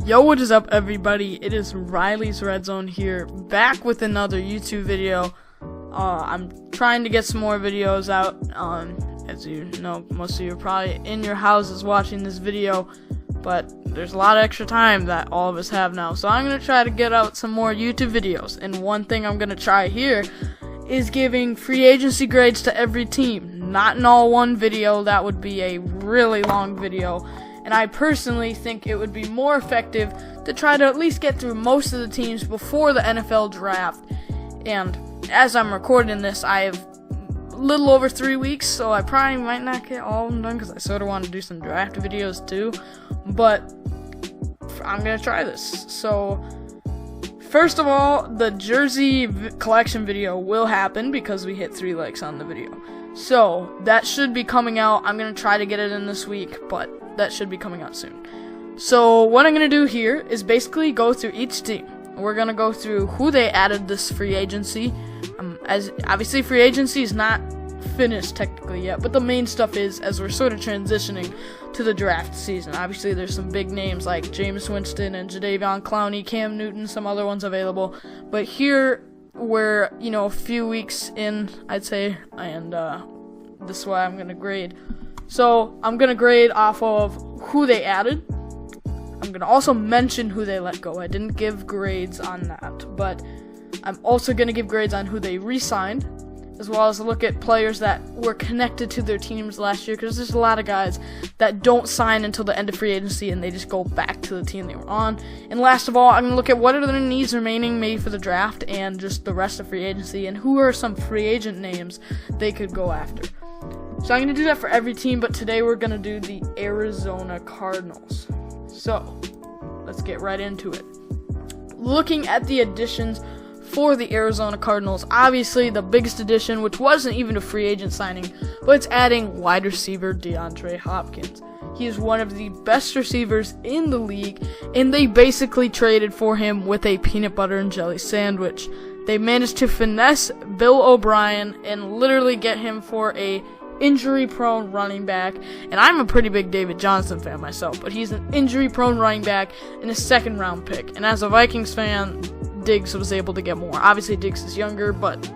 Yo, what is up, everybody? It is Riley's Redzone here, back with another YouTube video. I'm trying to get some more videos out. As you know, most of you are probably in your houses watching this video, but there's a lot of extra time that all of us have now. So I'm going to try to get out some more YouTube videos. And one thing I'm going to try here is giving free agency grades to every team. Not in all one video, that would be a really long video. And I personally think it would be more effective to try to at least get through most of the teams before the NFL draft. And as I'm recording this, I have a little over 3 weeks, so I probably might not get all of them done because I sort of want to do some draft videos too. But I'm going to try this. So first of all, the jersey collection video will happen because we hit 3 likes on the video. So that should be coming out. I'm going to try to get it in this week, but that should be coming out soon. So what I'm going to do here is basically go through each team. We're going to go through who they added this free agency. As obviously free agency is not finished technically yet, but the main stuff is as we're sort of transitioning to the draft season. Obviously there's some big names like Jameis Winston and Jadeveon Clowney, Cam Newton, some other ones available. But here we're, a few weeks in, I'd say, and this is why I'm going to grade. So I'm going to grade off of who they added. I'm going to also mention who they let go. I didn't give grades on that, but I'm also going to give grades on who they re-signed, as well as look at players that were connected to their teams last year, because there's a lot of guys that don't sign until the end of free agency and they just go back to the team they were on. And last of all, I'm going to look at what are their needs remaining maybe for the draft and just the rest of free agency, and who are some free agent names they could go after. So I'm going to do that for every team, but today we're going to do the Arizona Cardinals. So let's get right into it. Looking at the additions for the Arizona Cardinals, obviously the biggest addition, which wasn't even a free agent signing, but it's adding wide receiver DeAndre Hopkins. He is one of the best receivers in the league, and they basically traded for him with a peanut butter and jelly sandwich. They managed to finesse Bill O'Brien and literally get him for a injury-prone running back, and I'm a pretty big David Johnson fan myself, but he's an injury-prone running back and a second-round pick, and as a Vikings fan, Diggs was able to get more. Obviously, Diggs is younger, but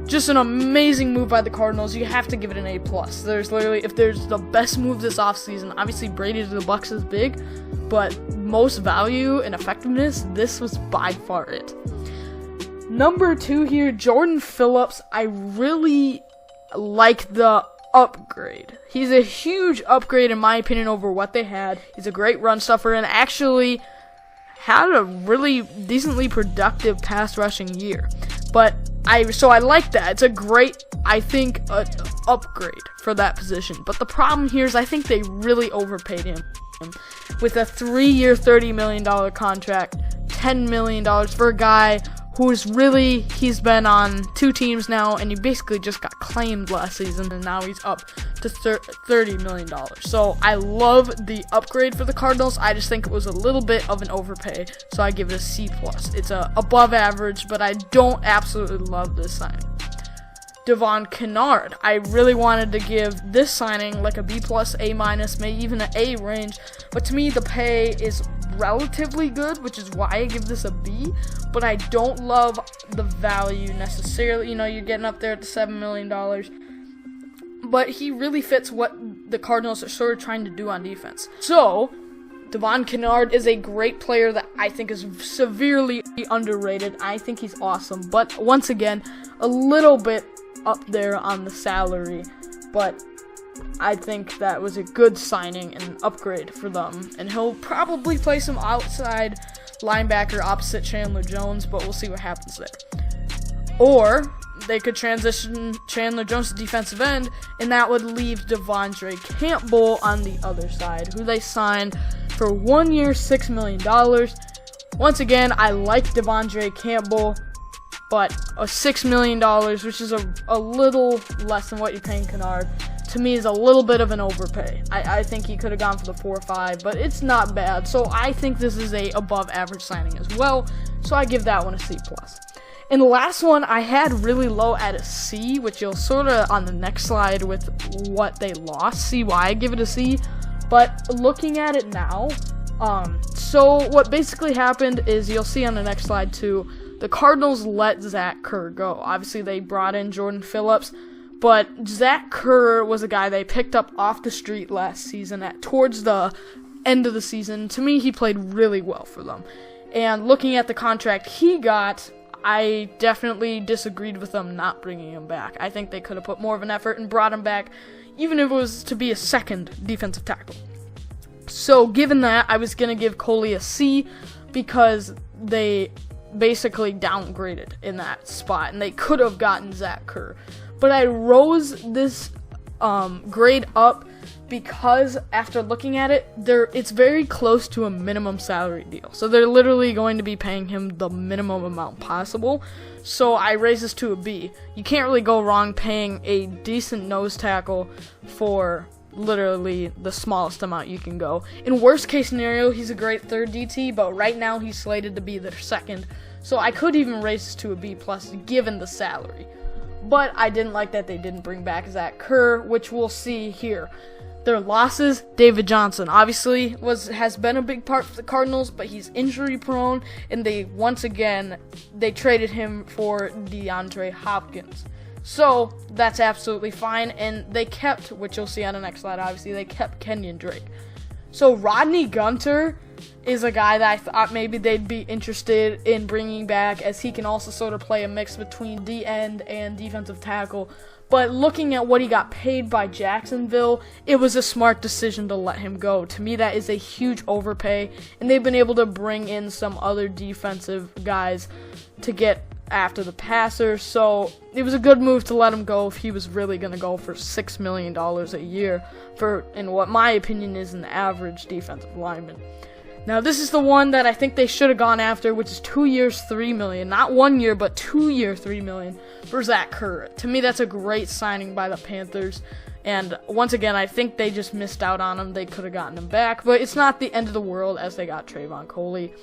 just an amazing move by the Cardinals. You have to give it an A+. There's literally, if there's the best move this offseason, obviously Brady to the Bucs is big, but most value and effectiveness, this was by far it. Number 2 here, Jordan Phillips. I really like the upgrade. He's a huge upgrade in my opinion over what they had. He's a great run stuffer and actually had a really decently productive pass rushing year. But I like that. It's a great, I think, upgrade for that position. But the problem here is I think they really overpaid him with a 3-year, $30 million contract, $10 million for a guy he's been on 2 teams now, and he basically just got claimed last season, and now he's up to $30 million. So I love the upgrade for the Cardinals. I just think it was a little bit of an overpay, so I give it a C+. It's above average, but I don't absolutely love this signing. Devon Kennard. I really wanted to give this signing like a B+, A-, maybe even an A range, but to me the pay is relatively good, which is why I give this a B, but I don't love the value necessarily. You're getting up there at the $7 million, but he really fits what the Cardinals are sort of trying to do on defense. So Devon Kennard is a great player that I think is severely underrated. I think he's awesome, but once again, a little bit up there on the salary, but I think that was a good signing and an upgrade for them, and he'll probably play some outside linebacker opposite Chandler Jones, but we'll see what happens there. Or they could transition Chandler Jones to defensive end, and that would leave DeAndre Campbell on the other side, who they signed for 1 year, $6 million. Once again, I like DeAndre Campbell, but a $6 million, which is a little less than what you're paying Kennard, to me is a little bit of an overpay. I think he could have gone for the 4 or 5, but it's not bad. So I think this is a above average signing as well. So I give that one a C+. And the last one I had really low at a C, which you'll sort of on the next slide with what they lost, see why I give it a C. But looking at it now, So what basically happened is, you'll see on the next slide too, the Cardinals let Zach Kerr go. Obviously, they brought in Jordan Phillips, but Zach Kerr was a guy they picked up off the street last season towards the end of the season. To me, he played really well for them. And looking at the contract he got, I definitely disagreed with them not bringing him back. I think they could have put more of an effort and brought him back, even if it was to be a second defensive tackle. So given that, I was going to give Coley a C, because they basically downgraded in that spot, and they could have gotten Zach Kerr. But I rose this grade up because after looking at it, it's very close to a minimum salary deal. So they're literally going to be paying him the minimum amount possible. So I raise this to a B. You can't really go wrong paying a decent nose tackle for literally the smallest amount you can go. In worst case scenario, he's a great third DT, but right now he's slated to be their second. So I could even raise this to a B plus given the salary. But I didn't like that they didn't bring back Zach Kerr, which we'll see here. Their losses, David Johnson obviously has been a big part for the Cardinals, but he's injury prone, and they traded him for DeAndre Hopkins. So that's absolutely fine, and they kept, which you'll see on the next slide, obviously, they kept Kenyon Drake. So Rodney Gunter is a guy that I thought maybe they'd be interested in bringing back, as he can also sort of play a mix between D-end and defensive tackle. But looking at what he got paid by Jacksonville, it was a smart decision to let him go. To me, that is a huge overpay, and they've been able to bring in some other defensive guys to get after the passer, so it was a good move to let him go if he was really going to go for $6 million a year for, in what my opinion is, an average defensive lineman. Now, this is the one that I think they should have gone after, which is 2 years, $3 million. Not 1 year, but 2 year, $3 million for Zach Kerr. To me, that's a great signing by the Panthers. And once again, I think they just missed out on him. They could have gotten him back, but it's not the end of the world, as they got Trayvon Coley.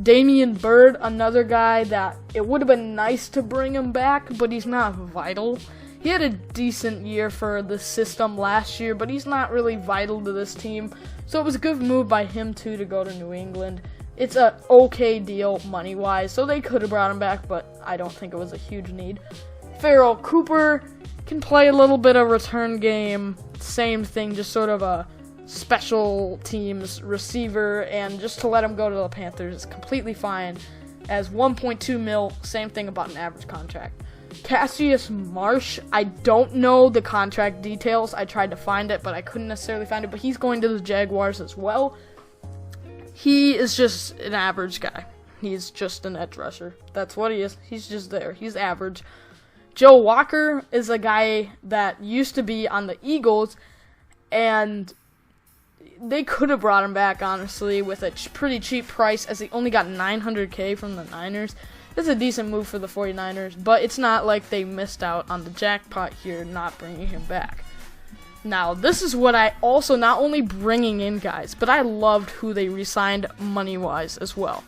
Damian Byrd, another guy that it would have been nice to bring him back, but he's not vital. He had a decent year for the system last year, but he's not really vital to this team. So it was a good move by him, too, to go to New England. It's an okay deal money-wise, so they could have brought him back, but I don't think it was a huge need. Farrell Cooper can play a little bit of return game. Same thing, just sort of a special teams receiver, and just to let him go to the Panthers is completely fine. As 1.2 mil, same thing about an average contract. Cassius Marsh, I don't know the contract details. I tried to find it, but I couldn't necessarily find it. But he's going to the Jaguars as well. He is just an average guy. He's just an edge rusher. That's what he is. He's just there. He's average. Joe Walker is a guy that used to be on the Eagles, and they could have brought him back, honestly, with a pretty cheap price, as he only got $900K from the Niners. That's a decent move for the 49ers, but it's not like they missed out on the jackpot here not bringing him back. Now, this is what I also, not only bringing in guys, but I loved who they re-signed money-wise as well.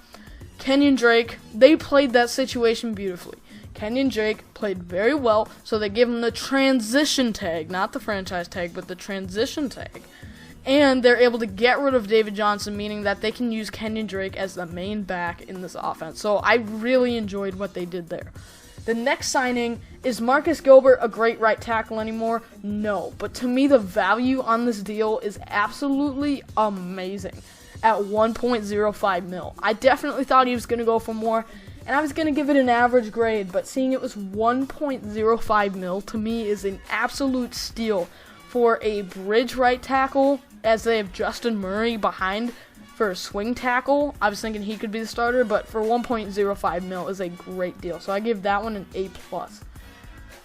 Kenyon Drake, they played that situation beautifully. Kenyon Drake played very well, so they give him the transition tag, not the franchise tag, but the transition tag. And they're able to get rid of David Johnson, meaning that they can use Kenyon Drake as the main back in this offense. So I really enjoyed what they did there. The next signing, is Marcus Gilbert a great right tackle anymore? No. But to me, the value on this deal is absolutely amazing at 1.05 mil. I definitely thought he was going to go for more, and I was going to give it an average grade, but seeing it was 1.05 mil to me is an absolute steal for a bridge right tackle, as they have Justin Murray behind for a swing tackle. I was thinking he could be the starter, but for 1.05 mil is a great deal. So I give that one an A+.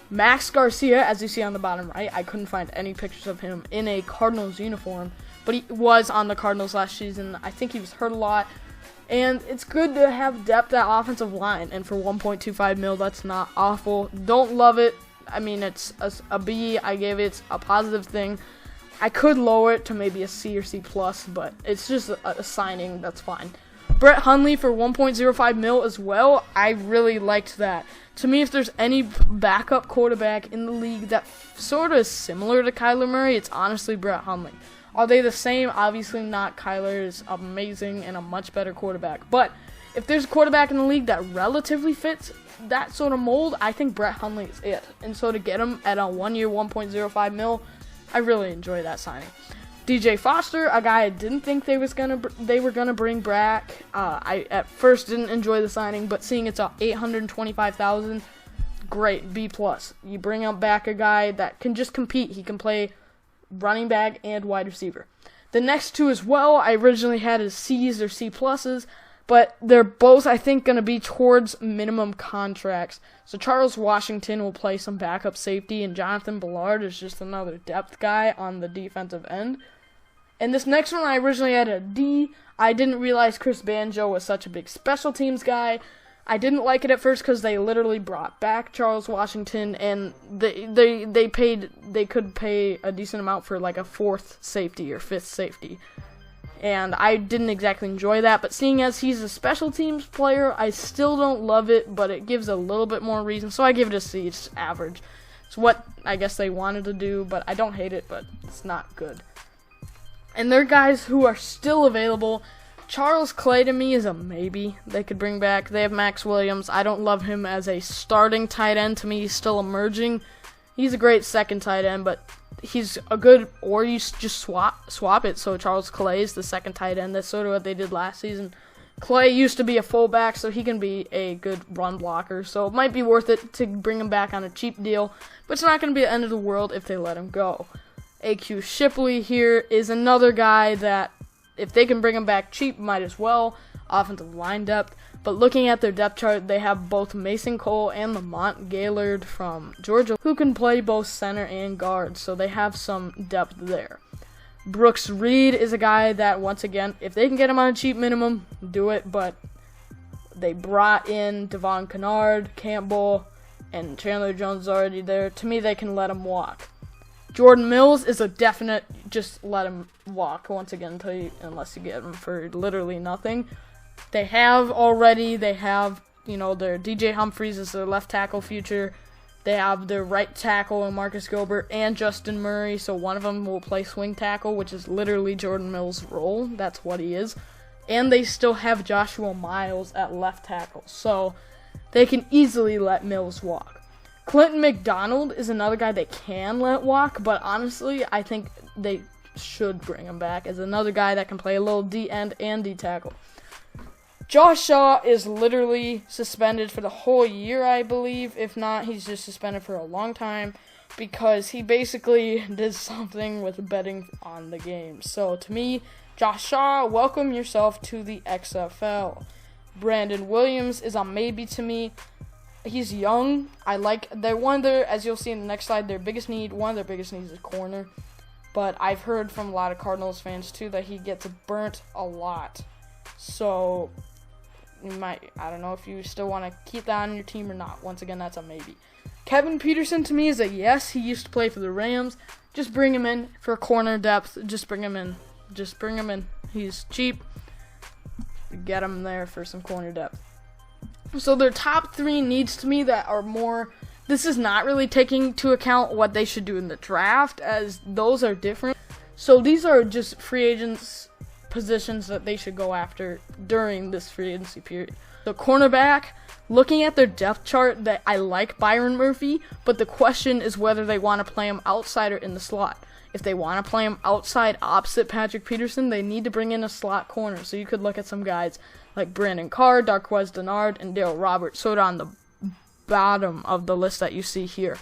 Max Garcia, as you see on the bottom right, I couldn't find any pictures of him in a Cardinals uniform, but he was on the Cardinals last season. I think he was hurt a lot, and it's good to have depth at offensive line, and for 1.25 mil, that's not awful. Don't love it. I mean, it's a B. I gave it a positive thing. I could lower it to maybe a C or C+, but it's just a signing that's fine. Brett Hundley for 1.05 mil as well. I really liked that. To me, if there's any backup quarterback in the league that sort of is similar to Kyler Murray, it's honestly Brett Hundley. Are they the same? Obviously not. Kyler is amazing and a much better quarterback. But if there's a quarterback in the league that relatively fits that sort of mold, I think Brett Hundley is it. And so to get him at a 1 year, $1.05 million, I really enjoy that signing. DJ Foster, a guy I didn't think they were gonna bring back. I at first didn't enjoy the signing, but seeing it's $825,000, great, B+. You bring up back a guy that can just compete. He can play running back and wide receiver. The next two as well, I originally had as C's or C+, but they're both, I think, going to be towards minimum contracts. So Charles Washington will play some backup safety, and Jonathan Ballard is just another depth guy on the defensive end. And this next one, I originally had a D. I didn't realize Chris Banjo was such a big special teams guy. I didn't like it at first because they literally brought back Charles Washington, and they could pay a decent amount for like a fourth safety or fifth safety. And I didn't exactly enjoy that, but seeing as he's a special teams player, I still don't love it, but it gives a little bit more reason, so I give it a C. It's average. It's what I guess they wanted to do, but I don't hate it, but it's not good. And they're guys who are still available. Charles Clay to me is a maybe they could bring back. They have Max Williams. I don't love him as a starting tight end. To me, he's still emerging. He's a great second tight end, but he's a good, or you just swap it. So Charles Clay is the second tight end. That's sort of what they did last season. Clay used to be a fullback, so he can be a good run blocker. So it might be worth it to bring him back on a cheap deal, but it's not going to be the end of the world if they let him go. AQ Shipley here is another guy that, if they can bring him back cheap, might as well. Offensive line depth. But looking at their depth chart, they have both Mason Cole and Lamont Gaylord from Georgia, who can play both center and guard. So they have some depth there. Brooks Reed is a guy that, once again, if they can get him on a cheap minimum, do it. But they brought in Devon Kennard, Campbell, and Chandler Jones is already there. To me, they can let him walk. Jordan Mills is a definite, just let him walk once again unless you get him for literally nothing. They have, their DJ Humphries is their left tackle future. They have their right tackle in Marcus Gilbert and Justin Murray, so one of them will play swing tackle, which is literally Jordan Mills' role. That's what he is. And they still have Joshua Miles at left tackle, so they can easily let Mills walk. Clinton McDonald is another guy they can let walk, but honestly, I think they should bring him back as another guy that can play a little D end and D tackle. Josh Shaw is literally suspended for the whole year, I believe. If not, he's just suspended for a long time because he basically did something with betting on the game. So to me, Josh Shaw, welcome yourself to the XFL. Brandon Williams is a maybe to me. He's young. As you'll see in the next slide, one of their biggest needs is corner. But I've heard from a lot of Cardinals fans too that he gets burnt a lot. So I don't know if you still want to keep that on your team or not. Once again, that's a maybe. Kevin Peterson to me is a yes. He used to play for the Rams. Just bring him in for corner depth. Just bring him in. He's cheap. Get him there for some corner depth. So their top three needs to me that are more, this is not really taking into account what they should do in the draft, as those are different. So these are just free agents positions that they should go after during this free agency period. The cornerback, looking at their depth chart, that I like Byron Murphy, but the question is whether they want to play him outside or in the slot. If they want to play him outside opposite Patrick Peterson, they need to bring in a slot corner. So you could look at some guys like Brandon Carr, Darqueze Dennard, and Dale Roberts, sort of on the bottom of the list that you see here.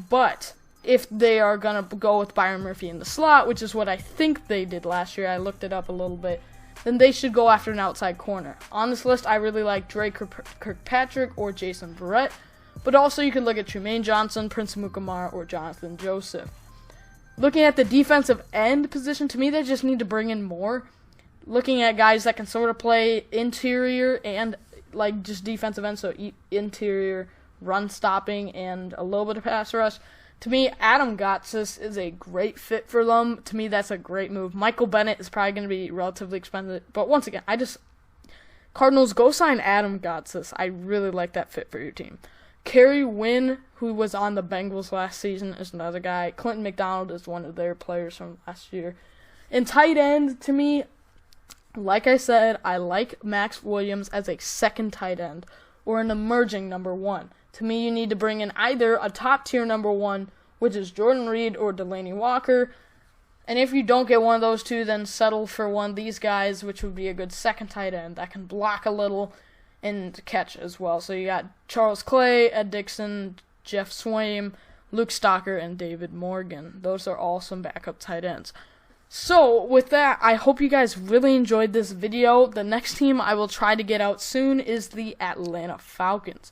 But if they are going to go with Byron Murphy in the slot, which is what I think they did last year, I looked it up a little bit, then they should go after an outside corner. On this list, I really like Dre Kirkpatrick or Jason Verrett, but also you could look at Trumaine Johnson, Prince Mukamara, or Jonathan Joseph. Looking at the defensive end position, to me, they just need to bring in more. Looking at guys that can sort of play interior and like just defensive end, so interior, run stopping, and a little bit of pass rush. To me, Adam Gotsis is a great fit for them. To me, that's a great move. Michael Bennett is probably going to be relatively expensive, but once again, Cardinals, go sign Adam Gotsis. I really like that fit for your team. Kerry Wynn, who was on the Bengals last season, is another guy. Clinton McDonald is one of their players from last year. In tight end, to me, like I said, I like Max Williams as a second tight end or an emerging number one. To me, you need to bring in either a top-tier number one, which is Jordan Reed or Delanie Walker. And if you don't get one of those two, then settle for one of these guys, which would be a good second tight end that can block a little and catch as well. So you got Charles Clay, Ed Dixon, Jeff Swaim, Luke Stocker, and David Morgan. Those are all some backup tight ends. So, with that, I hope you guys really enjoyed this video. The next team I will try to get out soon is the Atlanta Falcons.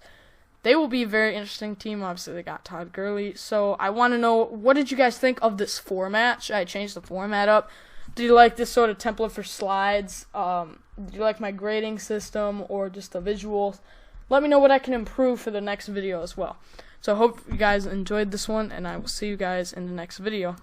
They will be a very interesting team. Obviously, they got Todd Gurley. So, I want to know, what did you guys think of this format? Should I change the format up? Do you like this sort of template for slides? Do you like my grading system or just the visuals? Let me know what I can improve for the next video as well. So, I hope you guys enjoyed this one, and I will see you guys in the next video.